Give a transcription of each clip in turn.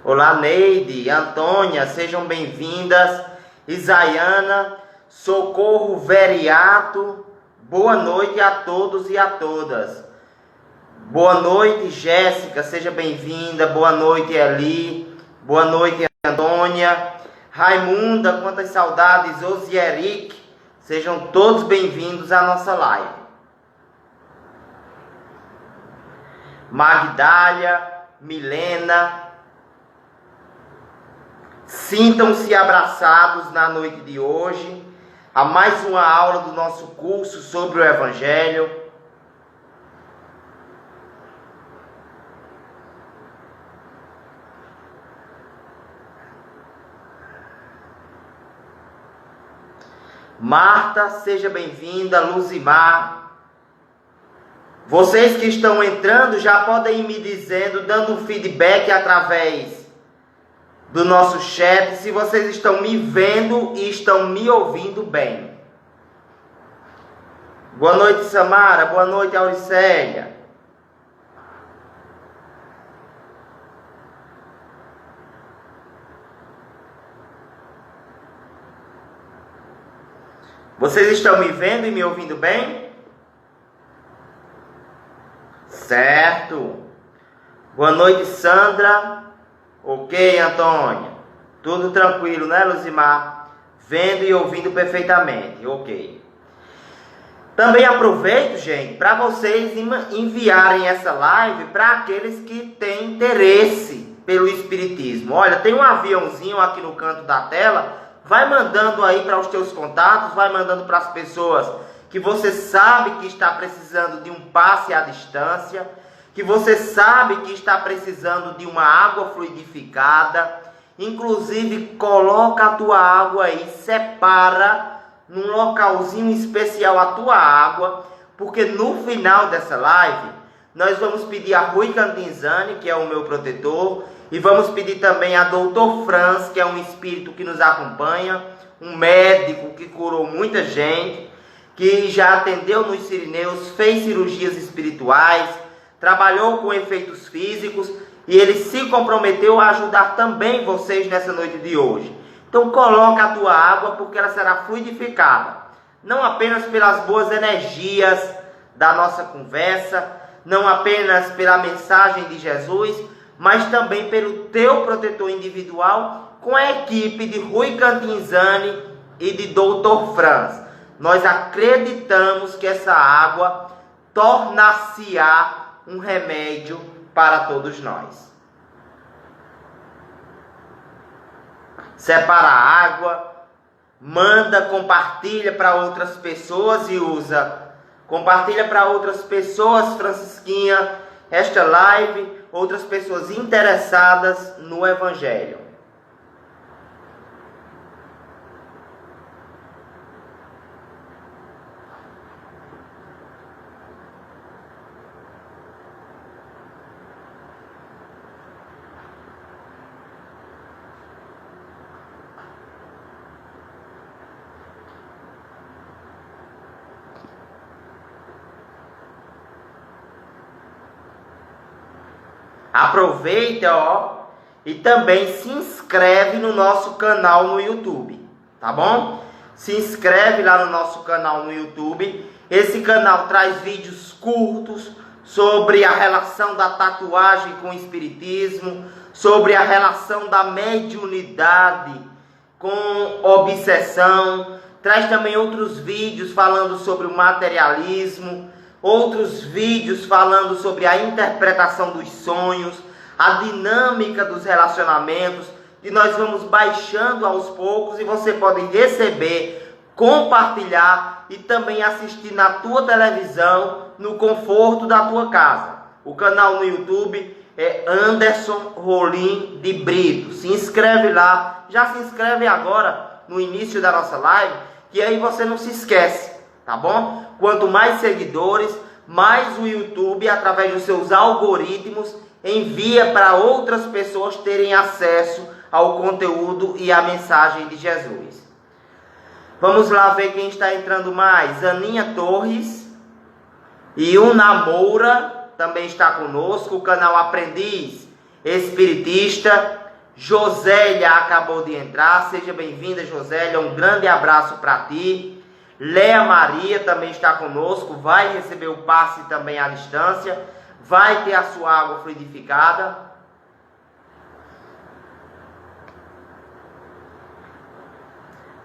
Olá, Neide, Antônia, sejam bem-vindas. Isaiana, Socorro Veriato, boa noite a todos e a todas. Boa noite, Jéssica, seja bem-vinda. Boa noite, Eli. Boa noite, Antônia. Raimunda, quantas saudades. Osieric, sejam todos bem-vindos à nossa live. Magdália, Milena, sintam-se abraçados na noite de hoje a mais uma aula do nosso curso sobre o Evangelho. Marta, seja bem-vinda. Luzimar. Vocês que estão entrando já podem ir me dizendo, dando um feedback através do nosso chat, se vocês estão me vendo e estão me ouvindo bem. Boa noite, Samara. Boa noite, Auricélia. Vocês estão me vendo e me ouvindo bem? Certo. Boa noite, Sandra. Ok, Antônia. Tudo tranquilo, né, Luzimar? Vendo e ouvindo perfeitamente. Ok. Também aproveito, gente, para vocês enviarem essa live para aqueles que têm interesse pelo Espiritismo. Olha, tem um aviãozinho aqui no canto da tela. Vai mandando aí para os teus contatos, vai mandando para as pessoas que você sabe que está precisando de um passe à distância, que você sabe que está precisando de uma água fluidificada. Inclusive, coloca a tua água aí, separa num localzinho especial a tua água, porque no final dessa live, nós vamos pedir a Rui Cantinzani, que é o meu protetor, e vamos pedir também a Dr. Franz, que é um espírito que nos acompanha, um médico que curou muita gente, que já atendeu nos Sirineus, fez cirurgias espirituais, trabalhou com efeitos físicos e ele se comprometeu a ajudar também vocês nessa noite de hoje. Então coloca a tua água porque ela será fluidificada, não apenas pelas boas energias da nossa conversa, não apenas pela mensagem de Jesus, mas também pelo teu protetor individual com a equipe de Rui Cantinzani e de Dr. Franz. Nós acreditamos que essa água tornar-se-á um remédio para todos nós. Separa a água, manda, compartilha para outras pessoas e usa. Compartilha para outras pessoas, Francisquinha, esta live, outras pessoas interessadas no Evangelho. Aproveita, e também se inscreve no nosso canal no YouTube, tá bom? Se inscreve lá no nosso canal no YouTube. Esse canal traz vídeos curtos sobre a relação da tatuagem com o espiritismo, sobre a relação da mediunidade com obsessão. Traz também outros vídeos falando sobre o materialismo, outros vídeos falando sobre a interpretação dos sonhos, a dinâmica dos relacionamentos, que nós vamos baixando aos poucos e você pode receber, compartilhar e também assistir na tua televisão, no conforto da tua casa. O canal no YouTube é Anderson Rolim de Brito. Se inscreve lá, já se inscreve agora no início da nossa live, que aí você não se esquece, tá bom? Quanto mais seguidores, mais o YouTube, através dos seus algoritmos, envia para outras pessoas terem acesso ao conteúdo e à mensagem de Jesus. Vamos lá ver quem está entrando mais. Aninha Torres e Una Moura também está conosco. O canal Aprendiz Espiritista. Josélia acabou de entrar, seja bem-vinda, Josélia, um grande abraço para ti. Léa Maria também está conosco, vai receber o passe também à distância, vai ter a sua água fluidificada.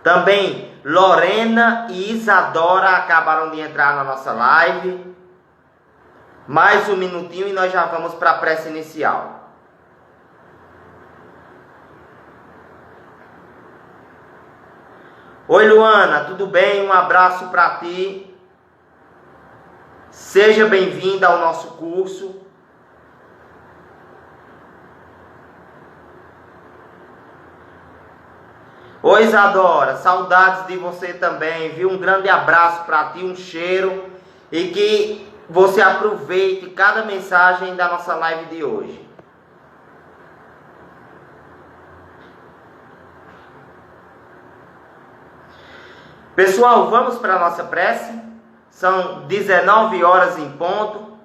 Também Lorena e Isadora acabaram de entrar na nossa live. Mais um minutinho e nós já vamos para a prece inicial. Oi Luana, tudo bem? Um abraço para ti. Seja bem-vinda ao nosso curso. Oi Isadora, saudades de você também, viu? Um grande abraço para ti, um cheiro e que você aproveite cada mensagem da nossa live de hoje. Pessoal, vamos para a nossa prece. São 19 horas em ponto.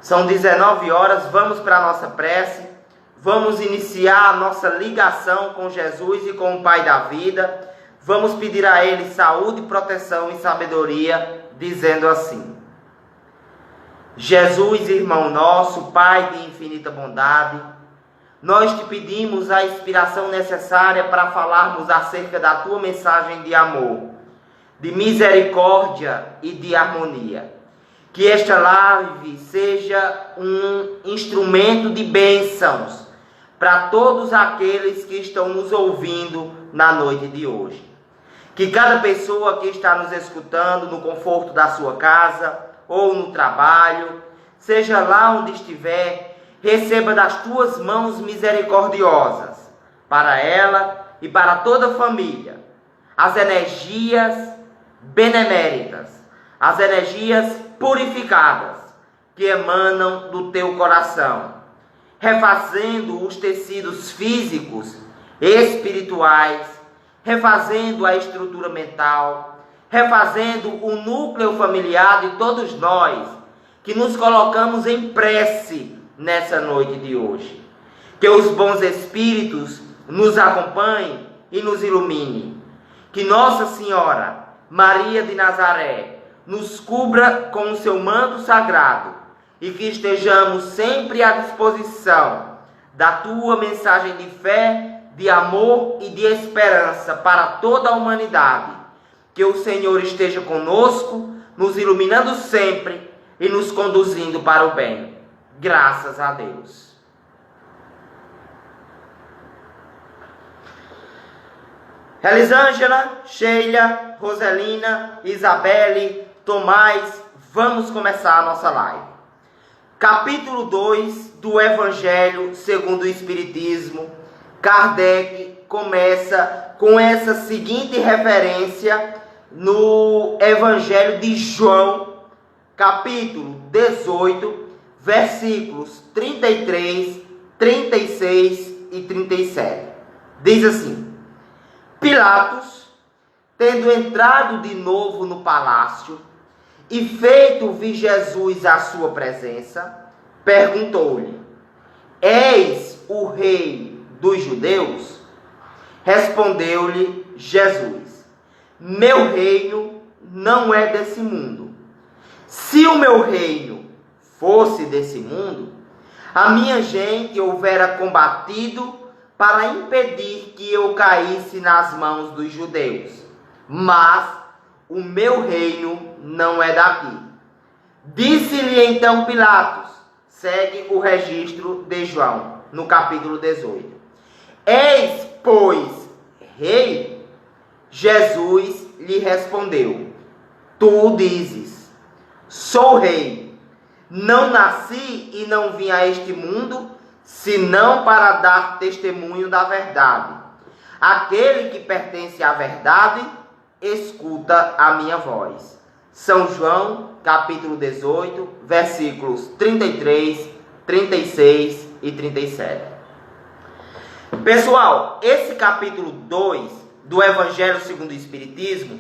São 19 horas, vamos para a nossa prece. Vamos iniciar a nossa ligação com Jesus e com o Pai da vida. Vamos pedir a Ele saúde, proteção e sabedoria, dizendo assim: Jesus, irmão nosso, Pai de infinita bondade, nós te pedimos a inspiração necessária para falarmos acerca da tua mensagem de amor, de misericórdia e de harmonia. Que esta live seja um instrumento de bênçãos para todos aqueles que estão nos ouvindo na noite de hoje. Que cada pessoa que está nos escutando no conforto da sua casa ou no trabalho, seja lá onde estiver, receba das tuas mãos misericordiosas, para ela e para toda a família, as energias beneméritas, as energias purificadas que emanam do teu coração, refazendo os tecidos físicos, espirituais, refazendo a estrutura mental, refazendo o núcleo familiar de todos nós, que nos colocamos em prece nessa noite de hoje. Que os bons espíritos nos acompanhem e nos iluminem. Que Nossa Senhora, Maria de Nazaré, nos cubra com o seu manto sagrado e que estejamos sempre à disposição da tua mensagem de fé, de amor e de esperança para toda a humanidade. Que o Senhor esteja conosco, nos iluminando sempre e nos conduzindo para o bem. Graças a Deus. Elisângela, Sheila, Roselina, Isabelle, Tomás, vamos começar a nossa live. Capítulo 2 do Evangelho segundo o Espiritismo. Kardec começa com essa seguinte referência no Evangelho de João, capítulo 18, versículos 33, 36 e 37. Diz assim: Pilatos, tendo entrado de novo no palácio e feito vir Jesus à sua presença, perguntou-lhe: És o rei dos judeus? Respondeu-lhe Jesus: Meu reino não é desse mundo. Se o meu reino fosse desse mundo, a minha gente houvera combatido para impedir que eu caísse nas mãos dos judeus. Mas o meu reino não é daqui. Disse-lhe então Pilatos, segue o registro de João, no capítulo 18: És, pois, rei? Jesus lhe respondeu: Tu dizes, sou rei. Não nasci e não vim a este mundo, senão para dar testemunho da verdade. Aquele que pertence à verdade, escuta a minha voz. São João, capítulo 18, versículos 33, 36 e 37. Pessoal, esse capítulo 2 do Evangelho segundo o Espiritismo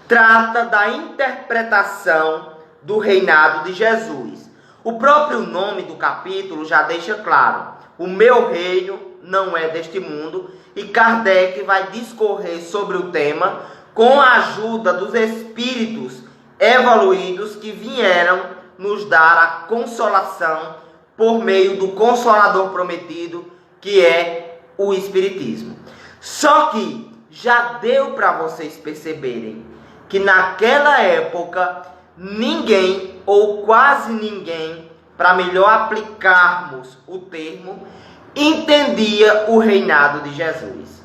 trata da interpretação do reinado de Jesus. O próprio nome do capítulo já deixa claro. o meu reino não é deste mundo. E Kardec vai discorrer sobre o tema com a ajuda dos espíritos evoluídos que vieram nos dar a consolação por meio do Consolador prometido, que é o Espiritismo. Só que já deu para vocês perceberem que naquela época ninguém, ou quase ninguém, para melhor aplicarmos o termo, entendia o reinado de Jesus.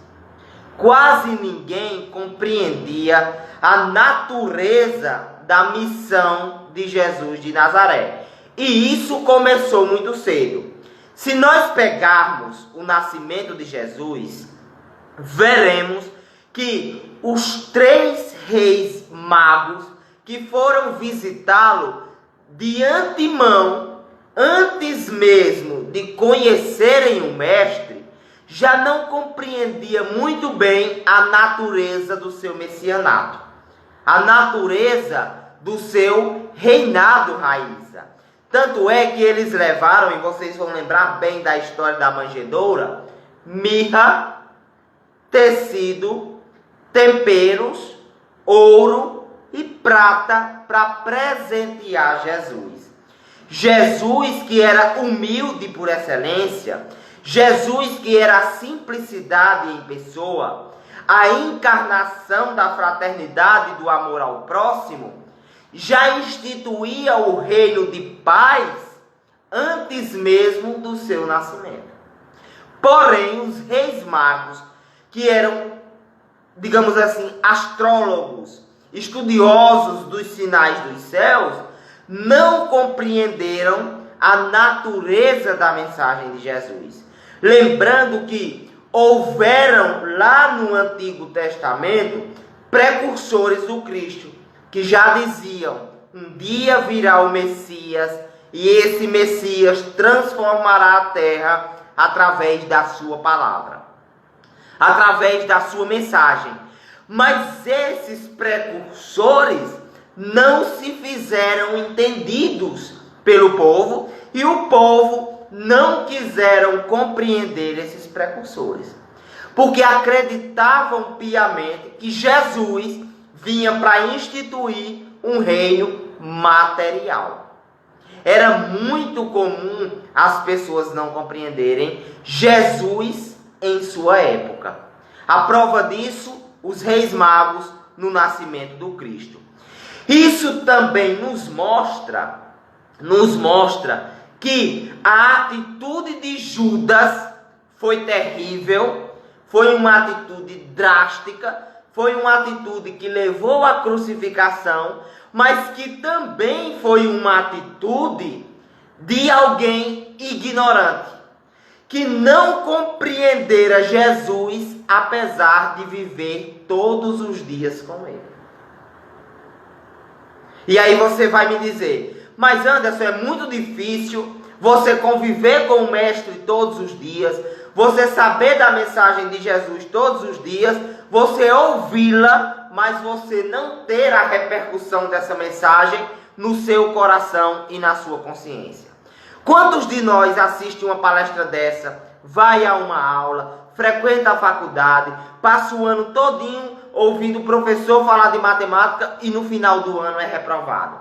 Quase ninguém compreendia a natureza da missão de Jesus de Nazaré. E isso começou muito cedo. Se nós pegarmos o nascimento de Jesus, veremos que os 3 reis magos que foram visitá-lo de antemão, antes mesmo de conhecerem o mestre, já não compreendia muito bem a natureza do seu messianato, a natureza do seu reinado raíza. Tanto é que eles levaram, e vocês vão lembrar bem da história da manjedoura, mirra, tecido, temperos, ouro e prata para presentear Jesus. Jesus que era humilde por excelência, Jesus que era a simplicidade em pessoa, a encarnação da fraternidade e do amor ao próximo, já instituía o reino de paz antes mesmo do seu nascimento. Porém, os reis magos, que eram, digamos assim, astrólogos, estudiosos dos sinais dos céus, não compreenderam a natureza da mensagem de Jesus. Lembrando que houveram lá no Antigo Testamento precursores do Cristo, que já diziam: um dia virá o Messias, e esse Messias transformará a terra através da sua palavra, através da sua mensagem. Mas esses precursores não se fizeram entendidos pelo povo, e o povo não quiseram compreender esses precursores, porque acreditavam piamente que Jesus vinha para instituir um reino material. Era muito comum as pessoas não compreenderem Jesus em sua época. A prova disso, os reis magos no nascimento do Cristo. Isso também nos mostra que a atitude de Judas foi terrível, foi uma atitude drástica, foi uma atitude que levou à crucificação, mas que também foi uma atitude de alguém ignorante, que não compreendera Jesus, apesar de viver todos os dias com ele. E aí você vai me dizer: mas Anderson, é muito difícil você conviver com o mestre todos os dias, você saber da mensagem de Jesus todos os dias, você ouvi-la, mas você não ter a repercussão dessa mensagem no seu coração e na sua consciência. Quantos de nós assistem uma palestra dessa, vai a uma aula, frequenta a faculdade, passa o ano todinho ouvindo o professor falar de matemática e no final do ano é reprovado?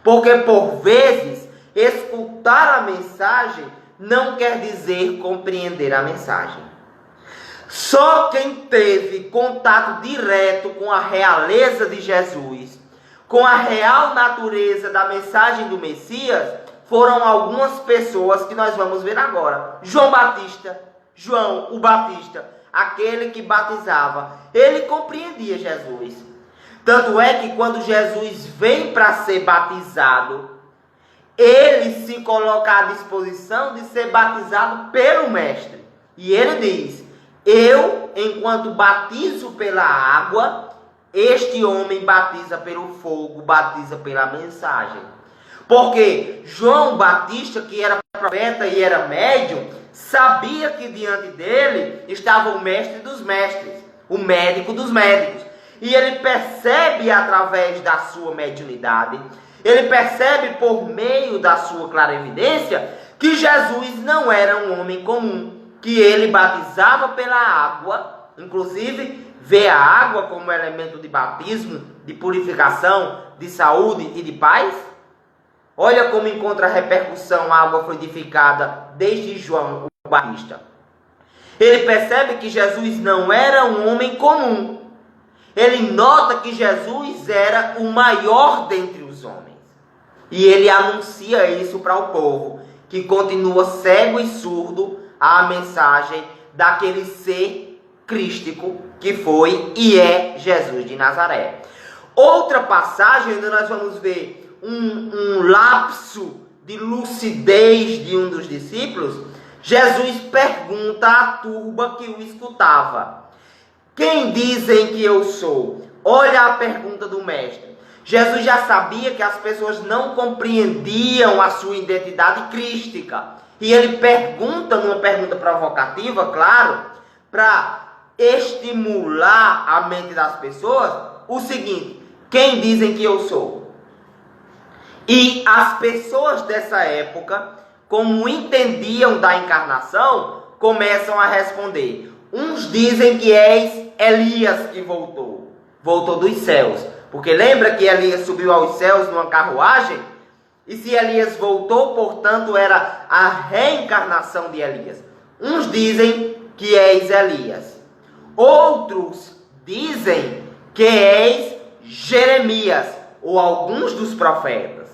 Porque por vezes escutar a mensagem não quer dizer compreender a mensagem. Só quem teve contato direto com a realeza de Jesus, com a real natureza da mensagem do Messias, foram algumas pessoas que nós vamos ver agora. João Batista, João o Batista, aquele que batizava, ele compreendia Jesus. Tanto é que quando Jesus vem para ser batizado, ele se coloca à disposição de ser batizado pelo Mestre. E ele diz: eu, enquanto batizo pela água, este homem batiza pelo fogo, batiza pela mensagem. Porque João Batista, que era profeta e era médium, sabia que diante dele estava o mestre dos mestres, o médico dos médicos. E ele percebe através da sua mediunidade, ele percebe por meio da sua clarividência, que Jesus não era um homem comum, que ele batizava pela água, inclusive vê a água como elemento de batismo, de purificação, de saúde e de paz. Olha como encontra repercussão a água fluidificada desde João o Batista. Ele percebe que Jesus não era um homem comum. Ele nota que Jesus era o maior dentre os homens. E ele anuncia isso para o povo, que continua cego e surdo à mensagem daquele ser crístico que foi e é Jesus de Nazaré. Outra passagem onde nós vamos ver um lapso de lucidez de um dos discípulos. Jesus pergunta à turba que o escutava: quem dizem que eu sou? Olha a pergunta do mestre. Jesus já sabia que as pessoas não compreendiam a sua identidade crística. E ele pergunta, numa pergunta provocativa, claro, para estimular a mente das pessoas, o seguinte: quem dizem que eu sou? E as pessoas dessa época, como entendiam da encarnação, começam a responder. Uns dizem que és Elias que voltou dos céus. Porque lembra que Elias subiu aos céus numa carruagem? E se Elias voltou, portanto, era a reencarnação de Elias. Uns dizem que és Elias. Outros dizem que és Jeremias, ou alguns dos profetas,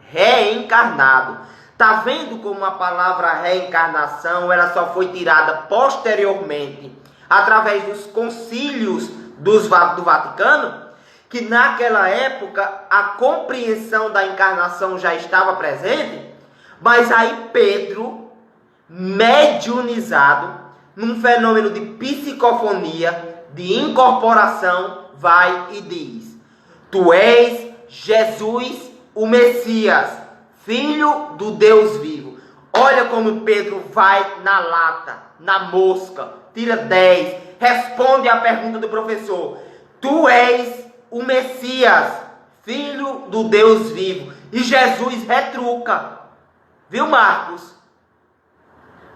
reencarnado. Está vendo como a palavra reencarnação ela só foi tirada posteriormente, através dos concílios do Vaticano? Que naquela época a compreensão da encarnação já estava presente, mas aí Pedro, mediunizado, num fenômeno de psicofonia, de incorporação, vai e diz: tu és Jesus, o Messias, Filho do Deus vivo. Olha como Pedro vai na lata, na mosca, tira 10, responde à pergunta do professor: tu és o Messias, Filho do Deus vivo. E Jesus retruca. Viu, Marcos?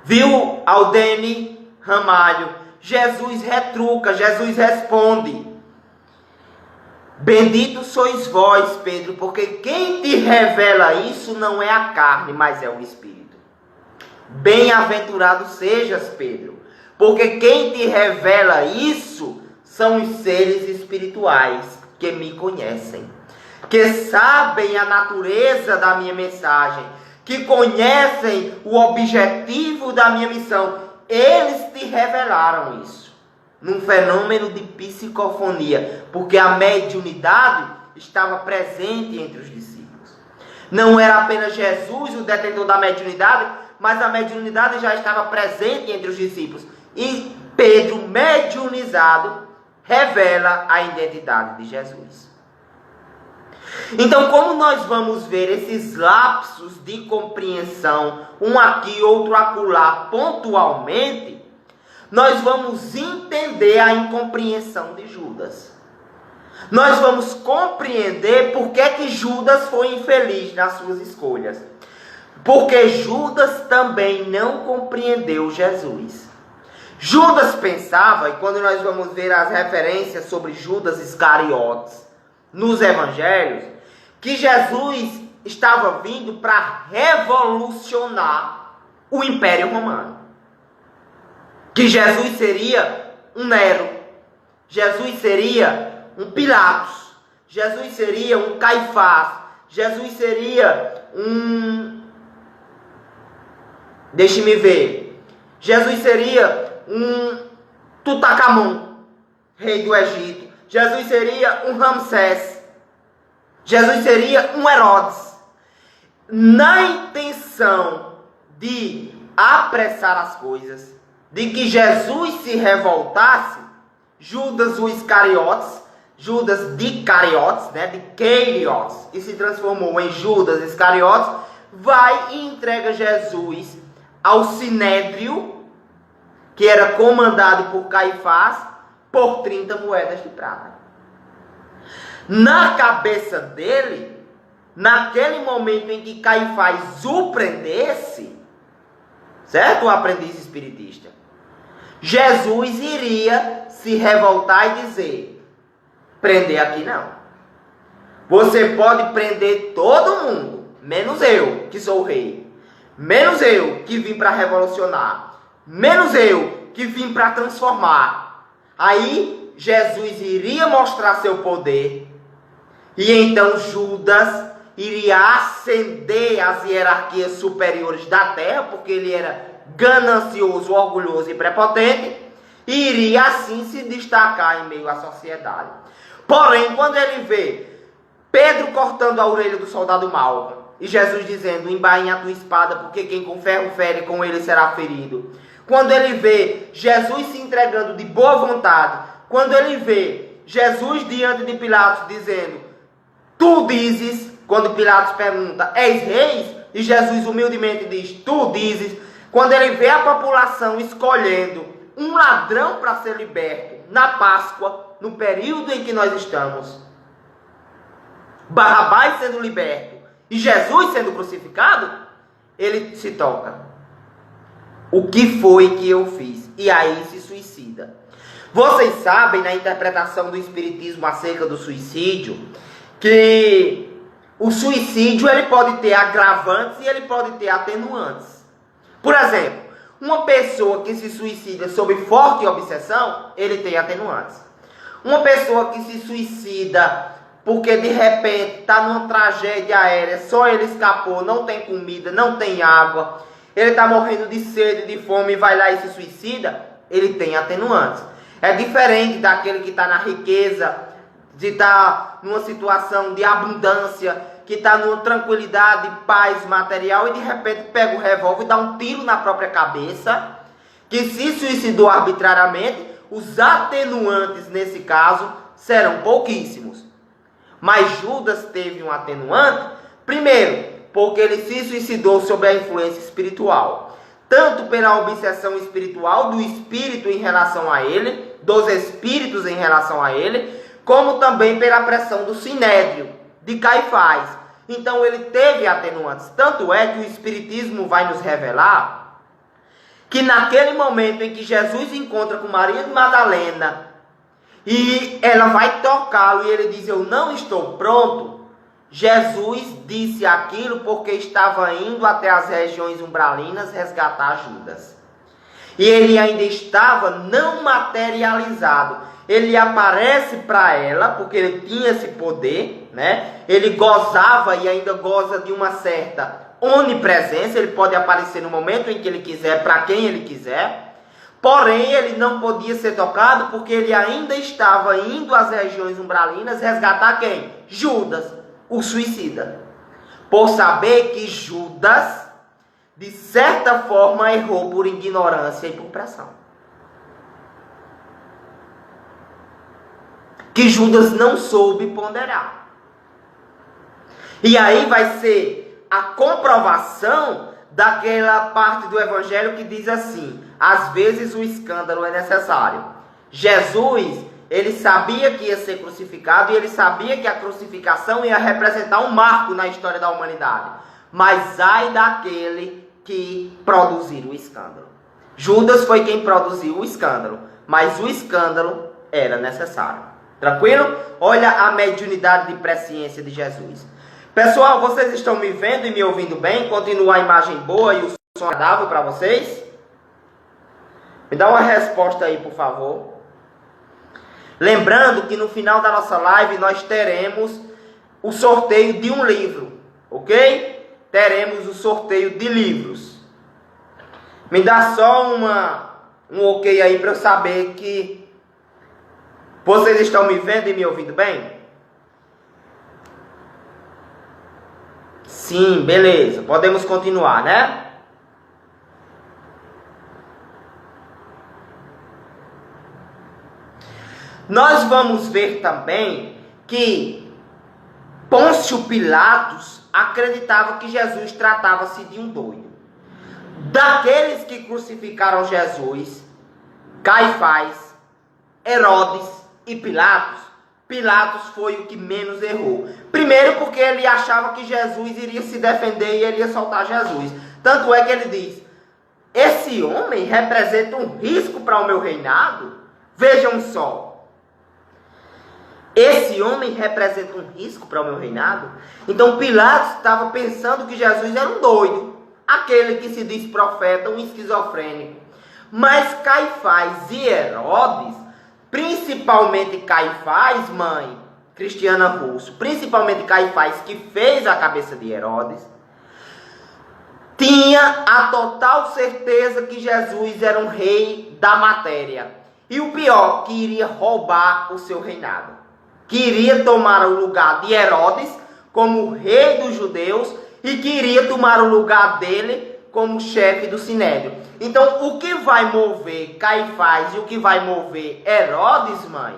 Viu, Aldene Ramalho? Jesus retruca, Jesus responde: bendito sois vós, Pedro, porque quem te revela isso não é a carne, mas é o Espírito. Bem-aventurado sejas, Pedro, porque quem te revela isso são os seres espirituais que me conhecem, que sabem a natureza da minha mensagem, que conhecem o objetivo da minha missão. Eles te revelaram isso, num fenômeno de psicofonia, porque a mediunidade estava presente entre os discípulos. Não era apenas Jesus o detentor da mediunidade, mas a mediunidade já estava presente entre os discípulos. E Pedro, mediunizado, revela a identidade de Jesus. Então, como nós vamos ver esses lapsos de compreensão, um aqui, outro acolá, pontualmente, nós vamos entender a incompreensão de Judas. Nós vamos compreender por que Judas foi infeliz nas suas escolhas. Porque Judas também não compreendeu Jesus. Judas pensava, e quando nós vamos ver as referências sobre Judas Iscariotes nos evangelhos, que Jesus estava vindo para revolucionar o Império Romano. Que Jesus seria um Nero, Jesus seria um Pilatos, Jesus seria um Caifás, Jesus seria um... deixe-me ver. Jesus seria um Tutankhamon, rei do Egito. Jesus seria um Ramsés. Jesus seria um Herodes. Na intenção de apressar as coisas, de que Jesus se revoltasse, Judas o Iscariotes, Judas de Cariotes, né, de Cariotes, e se transformou em Judas Iscariotes, vai e entrega Jesus ao Sinédrio, que era comandado por Caifás, por 30 moedas de prata. Na cabeça dele, naquele momento em que Caifás o prendesse, certo? O aprendiz espiritista. Jesus iria se revoltar e dizer: prender aqui não. Você pode prender todo mundo, menos eu, que sou o rei. Menos eu, que vim para revolucionar. Menos eu, que vim para transformar. Aí, Jesus iria mostrar seu poder. E então Judas iria ascender às hierarquias superiores da terra, porque ele era ganancioso, orgulhoso e prepotente, e iria assim se destacar em meio à sociedade. Porém, quando ele vê Pedro cortando a orelha do soldado Malco, e Jesus dizendo: embainha a tua espada, porque quem com ferro fere, com ele será ferido. Quando ele vê Jesus se entregando de boa vontade, quando ele vê Jesus diante de Pilatos dizendo: tu dizes, quando Pilatos pergunta: és rei? E Jesus humildemente diz: tu dizes. Quando ele vê a população escolhendo um ladrão para ser liberto na Páscoa, no período em que nós estamos, Barrabás sendo liberto e Jesus sendo crucificado, ele se toca: o que foi que eu fiz? E aí se suicida. Vocês sabem, na interpretação do Espiritismo acerca do suicídio, que o suicídio ele pode ter agravantes e ele pode ter atenuantes. Por exemplo, uma pessoa que se suicida sob forte obsessão, ele tem atenuantes. Uma pessoa que se suicida porque de repente está numa tragédia aérea, só ele escapou, não tem comida, não tem água, ele está morrendo de sede, de fome, e vai lá e se suicida, ele tem atenuantes. É diferente daquele que está na riqueza, de estar numa situação de abundância, que está numa tranquilidade, paz material, e de repente pega o revólver e dá um tiro na própria cabeça, que se suicidou arbitrariamente. Os atenuantes nesse caso serão pouquíssimos. Mas Judas teve um atenuante, primeiro, porque ele se suicidou sob a influência espiritual, tanto pela obsessão espiritual do espírito em relação a ele, dos espíritos em relação a ele, como também pela pressão do Sinédrio, de Caifás. Então ele teve atenuantes. Tanto é que o Espiritismo vai nos revelar que naquele momento em que Jesus encontra com Maria de Madalena e ela vai tocá-lo e ele diz: eu não estou pronto, Jesus disse aquilo porque estava indo até as regiões umbralinas resgatar Judas. E ele ainda estava não materializado. Ele aparece para ela, porque ele tinha esse poder, né? Ele gozava e ainda goza de uma certa onipresença. Ele pode aparecer no momento em que ele quiser, para quem ele quiser. Porém, ele não podia ser tocado, porque ele ainda estava indo às regiões umbralinas resgatar quem? Judas, o suicida. Por saber que Judas, de certa forma, errou por ignorância e por pressão. Que Judas não soube ponderar. E aí vai ser a comprovação daquela parte do Evangelho que diz assim: às vezes o escândalo é necessário. Jesus, ele sabia que ia ser crucificado e ele sabia que a crucificação ia representar um marco na história da humanidade. Mas ai daquele que produzir o escândalo. Judas foi quem produziu o escândalo, mas o escândalo era necessário. Tranquilo? Olha a mediunidade de presciência de Jesus. Pessoal, vocês estão me vendo e me ouvindo bem? Continua a imagem boa e o som agradável para vocês? Me dá uma resposta aí, por favor. Lembrando que no final da nossa live nós teremos o sorteio de um livro, ok? Teremos o sorteio de livros. Me dá só um ok aí para eu saber que vocês estão me vendo e me ouvindo bem? Sim, beleza. Podemos continuar, né? Nós vamos ver também que Pôncio Pilatos acreditava que Jesus tratava-se de um doido. Daqueles que crucificaram Jesus, Caifás, Herodes e Pilatos, Pilatos foi o que menos errou. Primeiro porque ele achava que Jesus iria se defender e ele ia soltar Jesus. Tanto é que ele diz: esse homem representa um risco para o meu reinado? Vejam só. Esse homem representa um risco para o meu reinado? Então Pilatos estava pensando que Jesus era um doido, aquele que se diz profeta, um esquizofrênico. Mas Caifás e Herodes, principalmente Caifás, mãe Cristiana Russo, principalmente Caifás, que fez a cabeça de Herodes, tinha a total certeza que Jesus era um rei da matéria. E o pior, que iria roubar o seu reinado. Que iria tomar o lugar de Herodes como rei dos judeus e que iria tomar o lugar dele como chefe do Sinédrio. Então, o que vai mover Caifás e o que vai mover Herodes, mãe,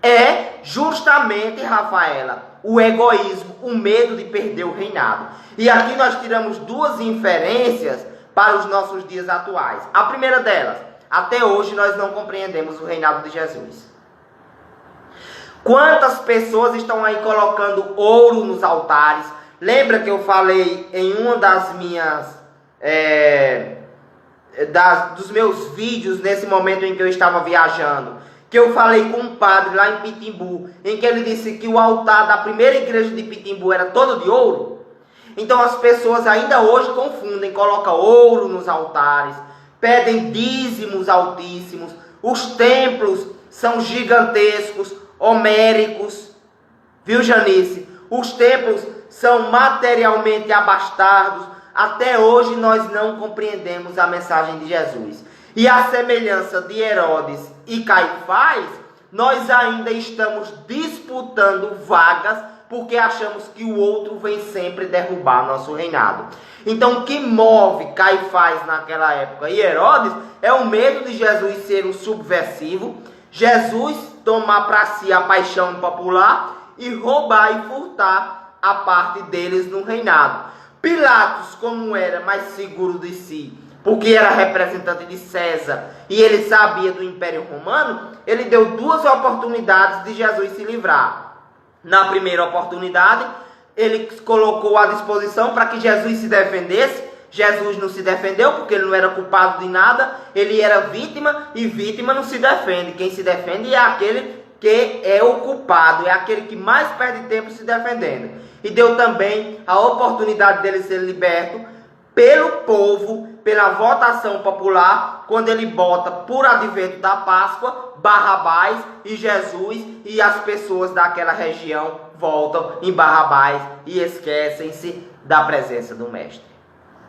é justamente, Rafaela, o egoísmo, o medo de perder o reinado. E aqui nós tiramos duas inferências para os nossos dias atuais. A primeira delas, até hoje nós não compreendemos o reinado de Jesus. Quantas pessoas estão aí colocando ouro nos altares? Lembra que eu falei em uma das minhas dos meus vídeos nesse momento em que eu estava viajando, que eu falei com um padre lá em Pitimbu, em que ele disse que o altar da primeira igreja de Pitimbu era todo de ouro? Então as pessoas ainda hoje confundem, colocam ouro nos altares, pedem dízimos altíssimos, os templos são gigantescos, homéricos, viu, Janice? Os templos são materialmente abastados. Até hoje nós não compreendemos a mensagem de Jesus. E a semelhança de Herodes e Caifás, nós ainda estamos disputando vagas porque achamos que o outro vem sempre derrubar nosso reinado. Então o que move Caifás naquela época e Herodes é o medo de Jesus ser um subversivo, Jesus tomar para si a paixão popular e roubar e furtar a parte deles no reinado. Pilatos, como era mais seguro de si, porque era representante de César e ele sabia do Império Romano, ele deu duas oportunidades de Jesus se livrar. Na primeira oportunidade, ele colocou à disposição para que Jesus se defendesse. Jesus não se defendeu porque ele não era culpado de nada, ele era vítima e vítima não se defende. Quem se defende é aquele que é o culpado, é aquele que mais perde tempo se defendendo. E deu também a oportunidade dele ser liberto pelo povo, pela votação popular, quando ele bota por advento da Páscoa, Barrabás e Jesus, e as pessoas daquela região voltam em Barrabás e esquecem-se da presença do Mestre.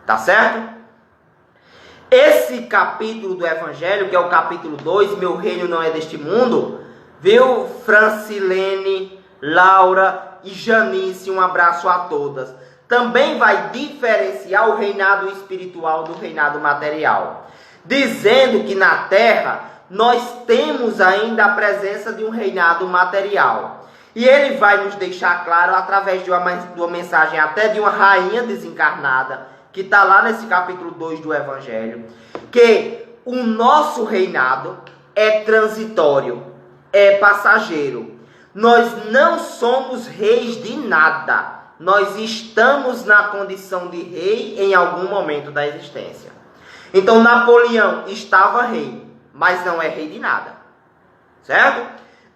Tá certo? Esse capítulo do Evangelho, que é o capítulo 2, Meu Reino Não É Deste Mundo, viu, Francilene, Laura e Janice, um abraço a todas, também vai diferenciar o reinado espiritual do reinado material, dizendo que na terra nós temos ainda a presença de um reinado material. E ele vai nos deixar claro, através de uma mensagem até de uma rainha desencarnada, que está lá nesse capítulo 2 do Evangelho, que o nosso reinado é transitório, é passageiro. Nós não somos reis de nada. Nós estamos na condição de rei em algum momento da existência. Então Napoleão estava rei, mas não é rei de nada. Certo?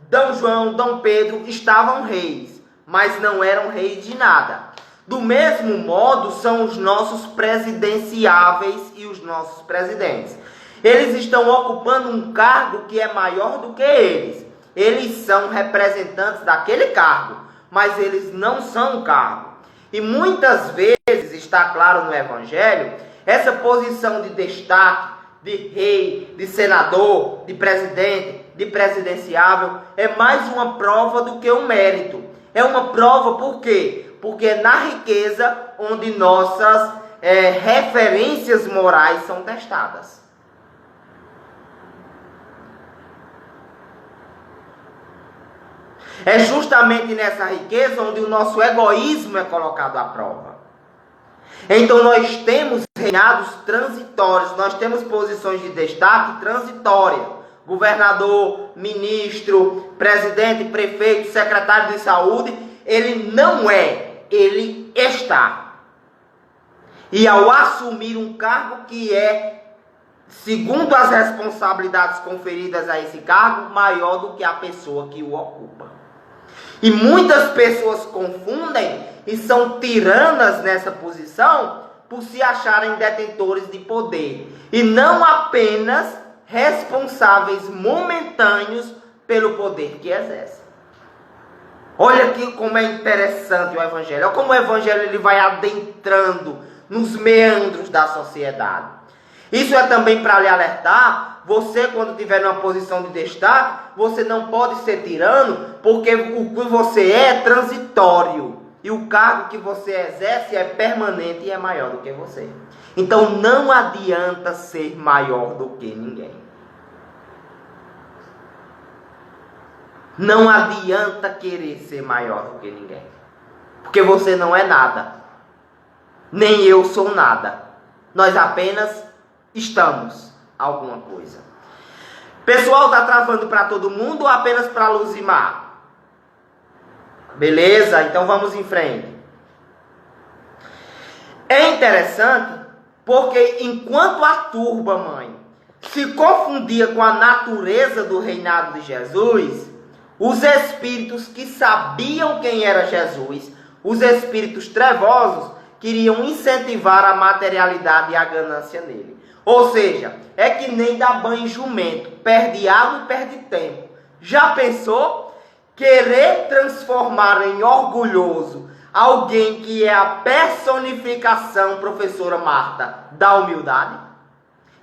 D. João, D. Pedro estavam reis, mas não eram reis de nada. Do mesmo modo são os nossos presidenciáveis e os nossos presidentes. Eles estão ocupando um cargo que é maior do que eles. Eles são representantes daquele cargo, mas eles não são um cargo. E muitas vezes, está claro no Evangelho, essa posição de destaque, de rei, de senador, de presidente, de presidenciável, é mais uma prova do que um mérito. É uma prova por quê? Porque é na riqueza onde nossas referências morais são testadas. É justamente nessa riqueza onde o nosso egoísmo é colocado à prova. Então nós temos reinados transitórios, nós temos posições de destaque transitória. Governador, ministro, presidente, prefeito, secretário de saúde, ele não é, ele está. E ao assumir um cargo que é segundo as responsabilidades conferidas a esse cargo, maior do que a pessoa que o ocupa. E muitas pessoas confundem e são tiranas nessa posição por se acharem detentores de poder e não apenas responsáveis momentâneos pelo poder que exercem. Olha aqui como é interessante o Evangelho. Olha como o Evangelho ele vai adentrando nos meandros da sociedade. Isso é também para lhe alertar. Você, quando estiver numa posição de destaque, você não pode ser tirano, porque o que você é transitório. E o cargo que você exerce é permanente e é maior do que você. Então não adianta ser maior do que ninguém. Não adianta querer ser maior do que ninguém. Porque você não é nada. Nem eu sou nada. Nós apenas estamos alguma coisa. Pessoal, está travando para todo mundo ou apenas para Luzimar? Beleza? Então vamos em frente. É interessante porque enquanto a turba, mãe, se confundia com a natureza do reinado de Jesus, os espíritos que sabiam quem era Jesus, os espíritos trevosos, queriam incentivar a materialidade e a ganância nele. Ou seja, é que nem dar banho em jumento, perde água e perde tempo. Já pensou? Querer transformar em orgulhoso alguém que é a personificação, professora Marta, da humildade?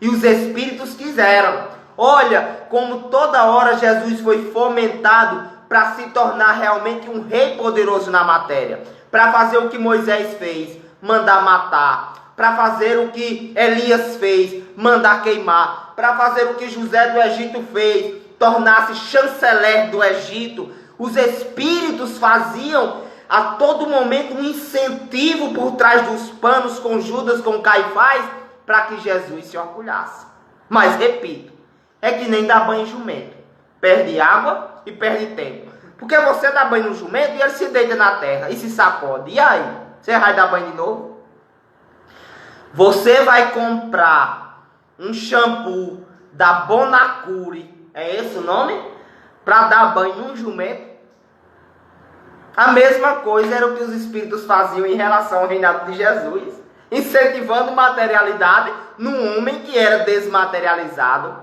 E os espíritos quiseram. Olha como toda hora Jesus foi fomentado para se tornar realmente um rei poderoso na matéria. Para fazer o que Moisés fez, mandar matar. Para fazer o que Elias fez, mandar queimar. Para fazer o que José do Egito fez, tornar-se chanceler do Egito. Os espíritos faziam a todo momento um incentivo por trás dos panos com Judas, com Caifás, para que Jesus se orgulhasse. Mas repito, é que nem dar banho em jumento. Perde água e perde tempo. Porque você dá banho no jumento e ele se deita na terra e se sacode. E aí? Você vai dar banho de novo? Você vai comprar um shampoo da Bonacure, é esse o nome? Para dar banho num jumento? A mesma coisa era o que os espíritos faziam em relação ao reinado de Jesus, incentivando materialidade num homem que era desmaterializado,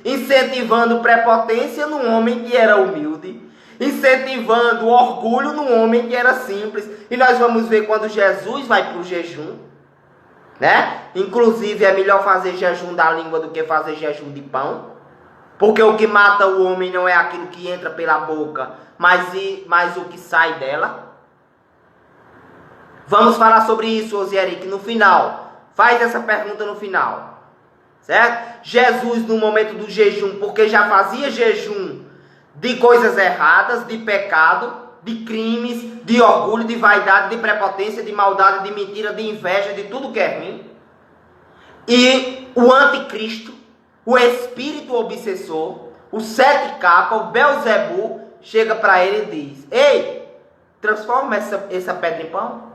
incentivando prepotência num homem que era humilde, incentivando orgulho num homem que era simples. E nós vamos ver quando Jesus vai para o jejum, né? Inclusive é melhor fazer jejum da língua do que fazer jejum de pão, porque o que mata o homem não é aquilo que entra pela boca, mas o que sai dela. Vamos falar sobre isso, Osieric, no final. Faz essa pergunta no final, certo? Jesus no momento do jejum, porque já fazia jejum de coisas erradas, de pecado, de crimes, de orgulho, de vaidade, de prepotência, de maldade, de mentira, de inveja, de tudo que é ruim. E o anticristo, o espírito obsessor, o sete capa, o Belzebu, chega para ele e diz: ei, transforma essa pedra em pão.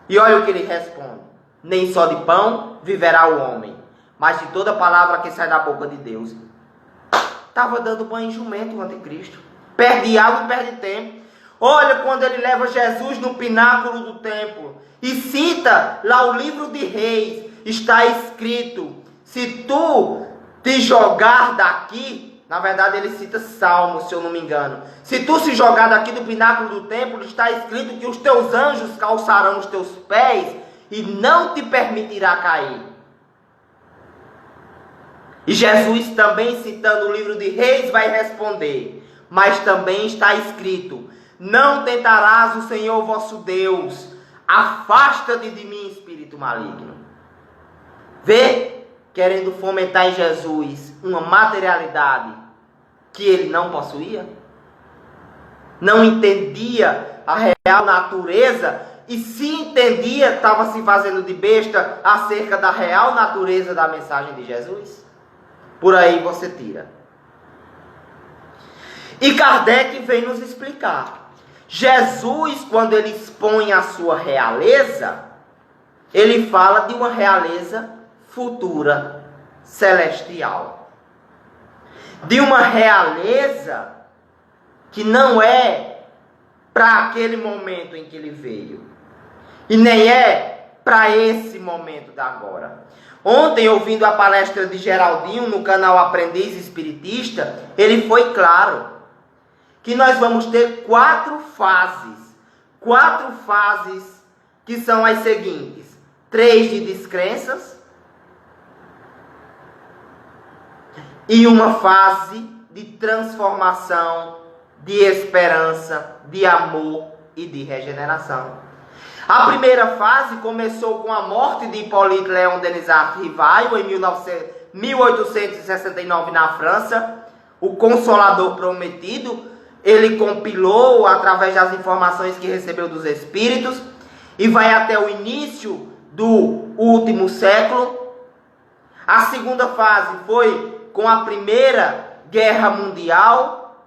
E olha o que ele responde: nem só de pão viverá o homem, mas de toda palavra que sai da boca de Deus. Estava dando banho em jumento o anticristo. Perde água e perde tempo. Olha quando ele leva Jesus no pináculo do templo e cita lá o livro de Reis. Está escrito: se tu te jogar daqui, na verdade ele cita Salmos, se eu não me engano. Se tu se jogar daqui do pináculo do templo, está escrito que os teus anjos calçarão os teus pés e não te permitirá cair. E Jesus também, citando o livro de Reis, vai responder: mas também está escrito: não tentarás o Senhor vosso Deus, afasta-te de mim, espírito maligno. Vê? Querendo fomentar em Jesus uma materialidade que ele não possuía, não entendia a real natureza, e se entendia, estava se fazendo de besta acerca da real natureza da mensagem de Jesus. Por aí você tira. E Kardec vem nos explicar. Jesus, quando ele expõe a sua realeza, ele fala de uma realeza futura. celestial, de uma realeza que não é para aquele momento em que ele veio, e nem é para esse momento da agora. Ontem, ouvindo a palestra de Geraldinho no canal Aprendiz Espiritista, ele foi claro que nós vamos ter 4 fases. 4 fases que são as seguintes: 3 de descrenças e uma fase de transformação, de esperança, de amor e de regeneração. A primeira fase começou com a morte de Hippolyte Léon Denisart Rivail em 1869 na França. O Consolador Prometido, ele compilou através das informações que recebeu dos Espíritos e vai até o início do último século. A segunda fase foi com a Primeira Guerra Mundial.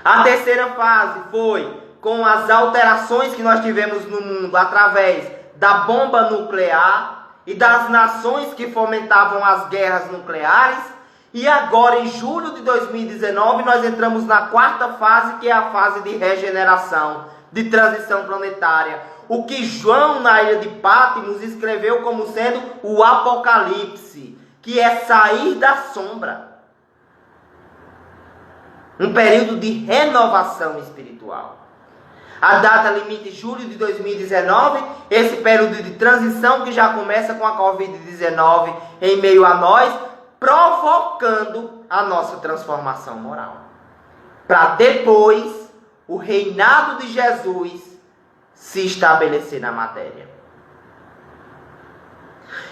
A terceira fase foi com as alterações que nós tivemos no mundo através da bomba nuclear e das nações que fomentavam as guerras nucleares. E agora, em julho de 2019, nós entramos na 4ª fase, que é a fase de regeneração, de transição planetária. O que João, na ilha de Patmos, escreveu como sendo o Apocalipse, que é sair da sombra. Um período de renovação espiritual. A data limite julho de 2019, esse período de transição que já começa com a Covid-19 em meio a nós, provocando a nossa transformação moral. Para depois, o reinado de Jesus se estabelecer na matéria.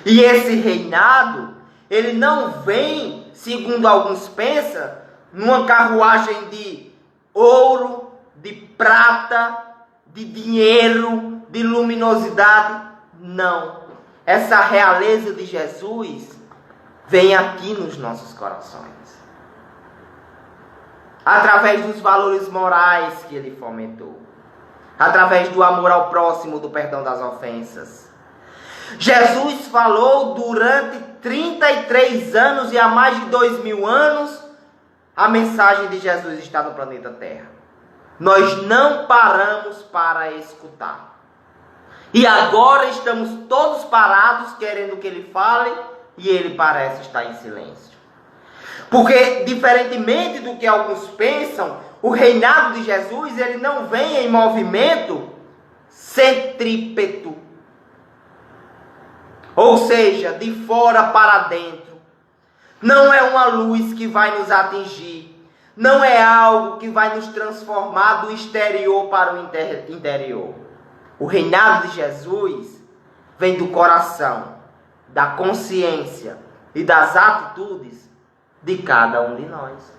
E esse reinado, ele não vem, segundo alguns pensam, numa carruagem de ouro, de prata, de dinheiro, de luminosidade. Não. Essa realeza de Jesus vem aqui nos nossos corações. Através dos valores morais que ele fomentou. Através do amor ao próximo, do perdão das ofensas. Jesus falou durante 33 anos e há mais de 2000 anos, a mensagem de Jesus está no planeta Terra. Nós não paramos para escutar. E agora estamos todos parados, querendo que ele fale, e ele parece estar em silêncio. Porque, diferentemente do que alguns pensam, o reinado de Jesus, ele não vem em movimento centrípeto. Ou seja, de fora para dentro. Não é uma luz que vai nos atingir. Não é algo que vai nos transformar do exterior para o interior. O reinado de Jesus vem do coração, da consciência e das atitudes de cada um de nós.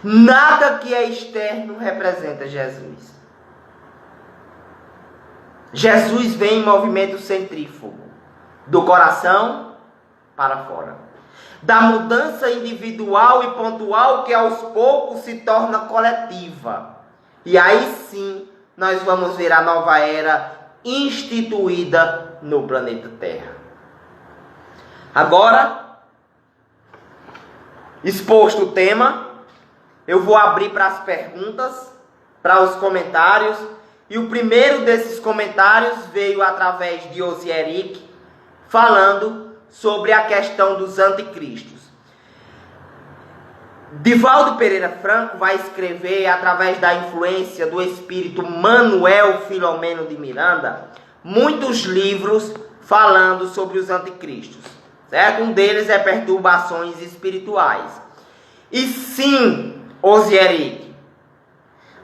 Nada que é externo representa Jesus. Jesus vem em movimento centrífugo, do coração para fora. Da mudança individual e pontual que aos poucos se torna coletiva. E aí sim nós vamos ver a nova era instituída no planeta Terra. Agora, exposto o tema, eu vou abrir para as perguntas, para os comentários. E o primeiro desses comentários veio através de Osieric, falando sobre a questão dos anticristos. Divaldo Pereira Franco vai escrever, através da influência do espírito Manuel Filomeno de Miranda, muitos livros falando sobre os anticristos, certo? Um deles é Perturbações Espirituais. E sim, Osieric,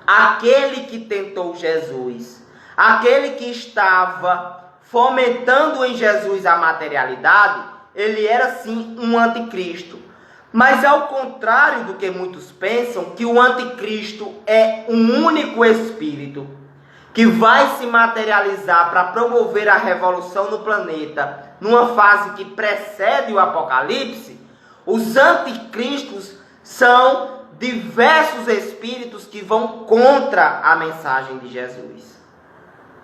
aquele que tentou Jesus, aquele que estava fomentando em Jesus a materialidade, ele era sim um anticristo. Mas ao contrário do que muitos pensam, que o anticristo é um único espírito que vai se materializar para promover a revolução no planeta, numa fase que precede o Apocalipse, os anticristos são diversos espíritos que vão contra a mensagem de Jesus.